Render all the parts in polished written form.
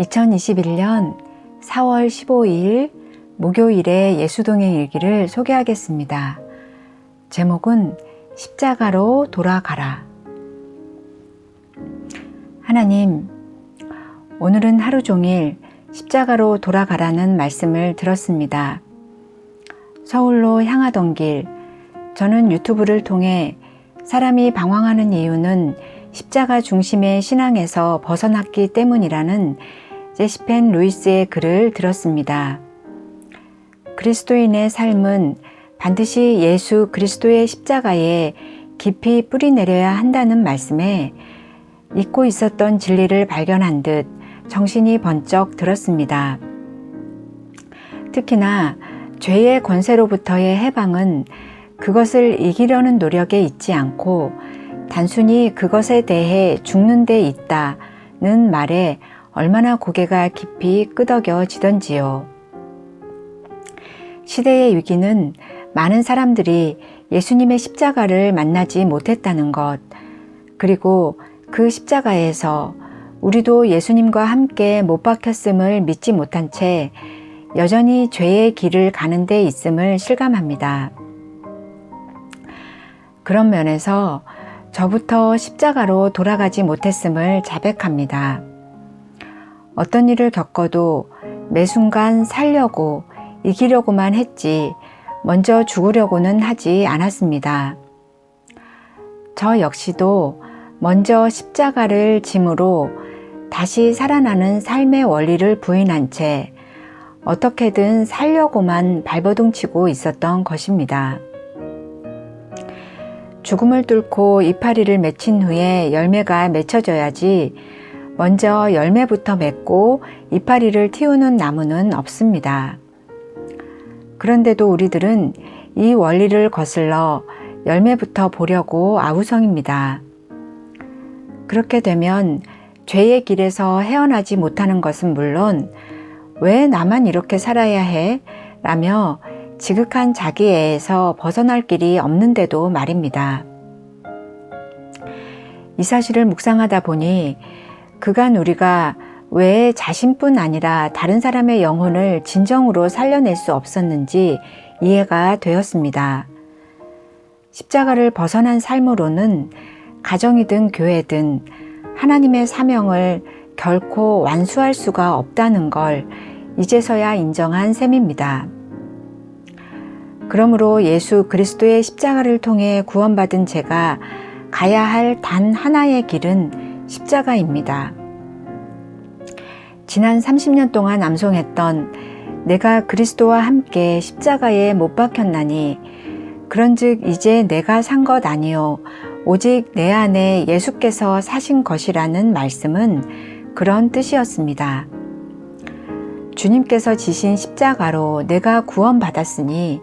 2021년 4월 15일 목요일의 예수동행 일기를 소개하겠습니다. 제목은 십자가로 돌아가라. 하나님, 오늘은 하루 종일 십자가로 돌아가라는 말씀을 들었습니다. 서울로 향하던 길, 저는 유튜브를 통해 사람이 방황하는 이유는 십자가 중심의 신앙에서 벗어났기 때문이라는 제시펜 루이스의 글을 들었습니다. 그리스도인의 삶은 반드시 예수 그리스도의 십자가에 깊이 뿌리내려야 한다는 말씀에 잊고 있었던 진리를 발견한 듯 정신이 번쩍 들었습니다. 특히나 죄의 권세로부터의 해방은 그것을 이기려는 노력에 있지 않고 단순히 그것에 대해 죽는 데 있다는 말에 얼마나 고개가 깊이 끄덕여지던지요. 시대의 위기는 많은 사람들이 예수님의 십자가를 만나지 못했다는 것, 그리고 그 십자가에서 우리도 예수님과 함께 못 박혔음을 믿지 못한 채 여전히 죄의 길을 가는 데 있음을 실감합니다. 그런 면에서 저부터 십자가로 돌아가지 못했음을 자백합니다. 어떤 일을 겪어도 매 순간 살려고, 이기려고만 했지 먼저 죽으려고는 하지 않았습니다. 저 역시도 먼저 십자가를 짐으로 다시 살아나는 삶의 원리를 부인한 채 어떻게든 살려고만 발버둥치고 있었던 것입니다. 죽음을 뚫고 이파리를 맺힌 후에 열매가 맺혀져야지 먼저 열매부터 맺고 이파리를 틔우는 나무는 없습니다. 그런데도 우리들은 이 원리를 거슬러 열매부터 보려고 아우성입니다. 그렇게 되면 죄의 길에서 헤어나지 못하는 것은 물론 왜 나만 이렇게 살아야 해? 라며 지극한 자기애에서 벗어날 길이 없는데도 말입니다. 이 사실을 묵상하다 보니 그간 우리가 왜 자신뿐 아니라 다른 사람의 영혼을 진정으로 살려낼 수 없었는지 이해가 되었습니다. 십자가를 벗어난 삶으로는 가정이든 교회든 하나님의 사명을 결코 완수할 수가 없다는 걸 이제서야 인정한 셈입니다. 그러므로 예수 그리스도의 십자가를 통해 구원받은 제가 가야 할 단 하나의 길은 십자가입니다. 지난 30년 동안 암송했던 내가 그리스도와 함께 십자가에 못 박혔나니 그런즉 이제 내가 산 것 아니요 오직 내 안에 예수께서 사신 것이라는 말씀은 그런 뜻이었습니다. 주님께서 지신 십자가로 내가 구원받았으니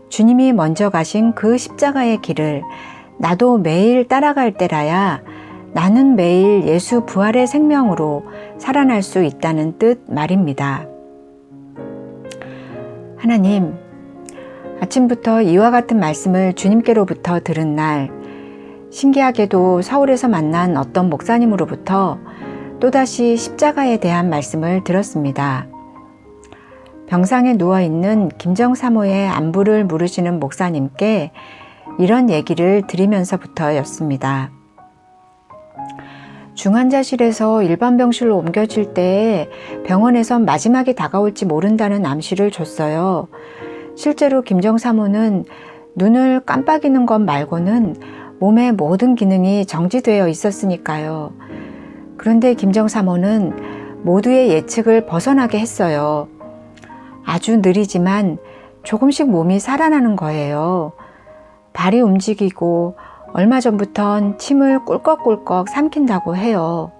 주님이 먼저 가신 그 십자가의 길을 나도 매일 따라갈 때라야 나는 매일 예수 부활의 생명으로 살아날 수 있다는 뜻 말입니다. 하나님, 아침부터 이와 같은 말씀을 주님께로부터 들은 날, 신기하게도 서울에서 만난 어떤 목사님으로부터 또다시 십자가에 대한 말씀을 들었습니다. 병상에 누워있는 김정사모의 안부를 물으시는 목사님께 이런 얘기를 드리면서부터였습니다. 중환자실에서 일반 병실로 옮겨질 때에 병원에선 마지막이 다가올지 모른다는 암시를 줬어요. 실제로 김정사모는 눈을 깜빡이는 것 말고는 몸의 모든 기능이 정지되어 있었으니까요. 그런데 김정사모는 모두의 예측을 벗어나게 했어요. 아주 느리지만 조금씩 몸이 살아나는 거예요. 발이 움직이고 얼마 전부턴 침을 꿀꺽꿀꺽 삼킨다고 해요.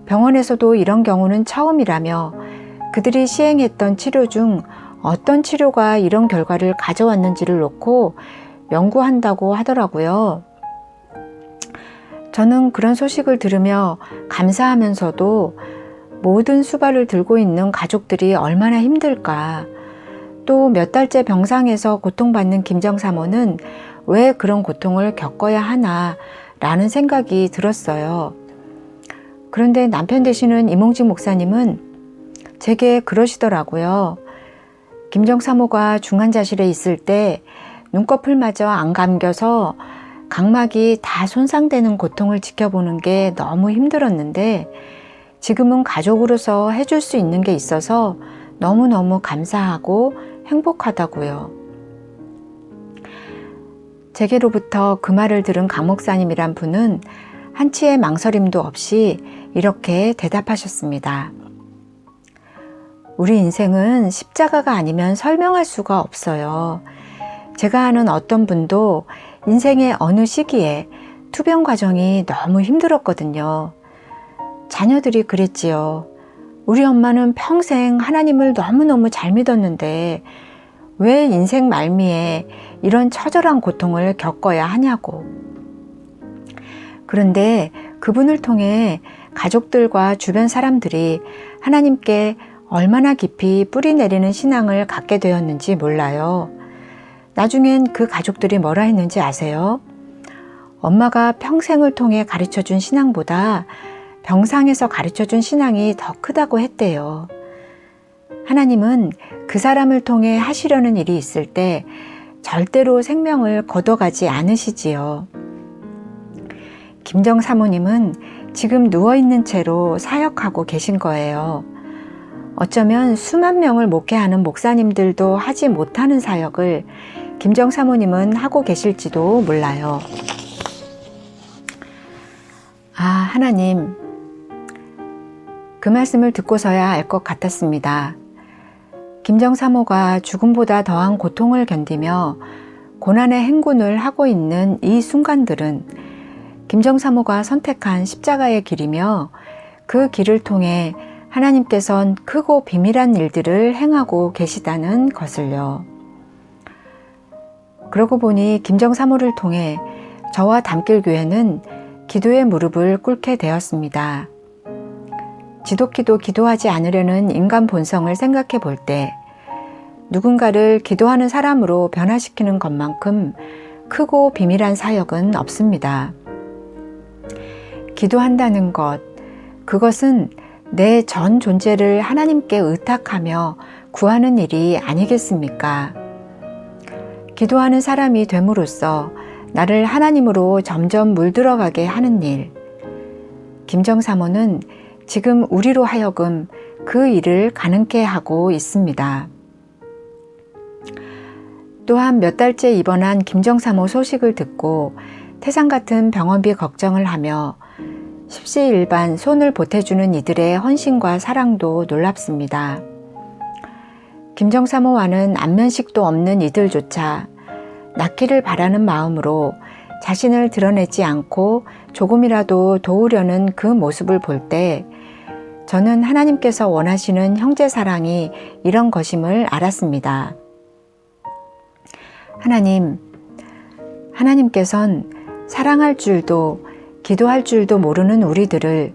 병원에서도 이런 경우는 처음이라며 그들이 시행했던 치료 중 어떤 치료가 이런 결과를 가져왔는지를 놓고 연구한다고 하더라고요. 저는 그런 소식을 들으며 감사하면서도 모든 수발을 들고 있는 가족들이 얼마나 힘들까. 또 몇 달째 병상에서 고통받는 김정사모는 왜 그런 고통을 겪어야 하나 라는 생각이 들었어요. 그런데 남편 되시는 이몽직 목사님은 제게 그러시더라고요. 김정 사모가 중환자실에 있을 때 눈꺼풀마저 안 감겨서 각막이 다 손상되는 고통을 지켜보는 게 너무 힘들었는데 지금은 가족으로서 해줄 수 있는 게 있어서 너무너무 감사하고 행복하다고요. 제게로부터 그 말을 들은 강 목사님이란 분은 한치의 망설임도 없이 이렇게 대답하셨습니다. 우리 인생은 십자가가 아니면 설명할 수가 없어요. 제가 아는 어떤 분도 인생의 어느 시기에 투병 과정이 너무 힘들었거든요. 자녀들이 그랬지요. 우리 엄마는 평생 하나님을 너무너무 잘 믿었는데 왜 인생 말미에 이런 처절한 고통을 겪어야 하냐고. 그런데 그분을 통해 가족들과 주변 사람들이 하나님께 얼마나 깊이 뿌리 내리는 신앙을 갖게 되었는지 몰라요. 나중엔 그 가족들이 뭐라 했는지 아세요? 엄마가 평생을 통해 가르쳐준 신앙보다 병상에서 가르쳐준 신앙이 더 크다고 했대요. 하나님은 그 사람을 통해 하시려는 일이 있을 때 절대로 생명을 거둬가지 않으시지요. 김정 사모님은 지금 누워있는 채로 사역하고 계신 거예요. 어쩌면 수만 명을 목회하는 목사님들도 하지 못하는 사역을 김정 사모님은 하고 계실지도 몰라요. 아, 하나님, 그 말씀을 듣고서야 알 것 같았습니다. 김정 사모가 죽음보다 더한 고통을 견디며 고난의 행군을 하고 있는 이 순간들은 김정 사모가 선택한 십자가의 길이며 그 길을 통해 하나님께선 크고 비밀한 일들을 행하고 계시다는 것을요. 그러고 보니 김정 사모를 통해 저와 담길교회는 기도의 무릎을 꿇게 되었습니다. 지독히도 기도하지 않으려는 인간 본성을 생각해 볼 때 누군가를 기도하는 사람으로 변화시키는 것만큼 크고 비밀한 사역은 없습니다. 기도한다는 것, 그것은 내 전 존재를 하나님께 의탁하며 구하는 일이 아니겠습니까? 기도하는 사람이 됨으로써 나를 하나님으로 점점 물들어가게 하는 일. 김정 사모는 지금 우리로 하여금 그 일을 가능케 하고 있습니다. 또한 몇 달째 입원한 김정 사모 소식을 듣고 태산 같은 병원비 걱정을 하며 십시일반 손을 보태주는 이들의 헌신과 사랑도 놀랍습니다. 김정 사모와는 안면식도 없는 이들조차 낫기를 바라는 마음으로 자신을 드러내지 않고 조금이라도 도우려는 그 모습을 볼 때 저는 하나님께서 원하시는 형제 사랑이 이런 것임을 알았습니다. 하나님께선 사랑할 줄도 기도할 줄도 모르는 우리들을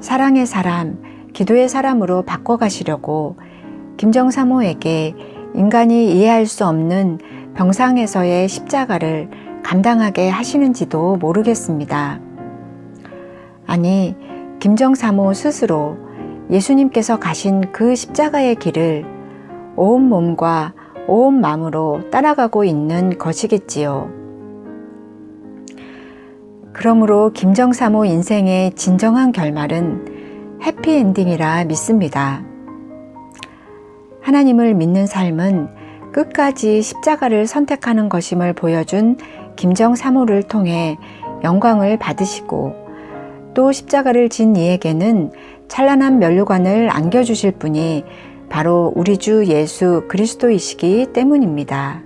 사랑의 사람, 기도의 사람으로 바꿔가시려고 김정 사모에게 인간이 이해할 수 없는 병상에서의 십자가를 감당하게 하시는지도 모르겠습니다. 아니, 김정 사모 스스로 예수님께서 가신 그 십자가의 길을 온 몸과 온 마음으로 따라가고 있는 것이겠지요. 그러므로 김정 사모 인생의 진정한 결말은 해피엔딩이라 믿습니다. 하나님을 믿는 삶은 끝까지 십자가를 선택하는 것임을 보여준 김정 사모를 통해 영광을 받으시고 또 십자가를 진 이에게는 찬란한 면류관을 안겨주실 분이 바로 우리 주 예수 그리스도이시기 때문입니다.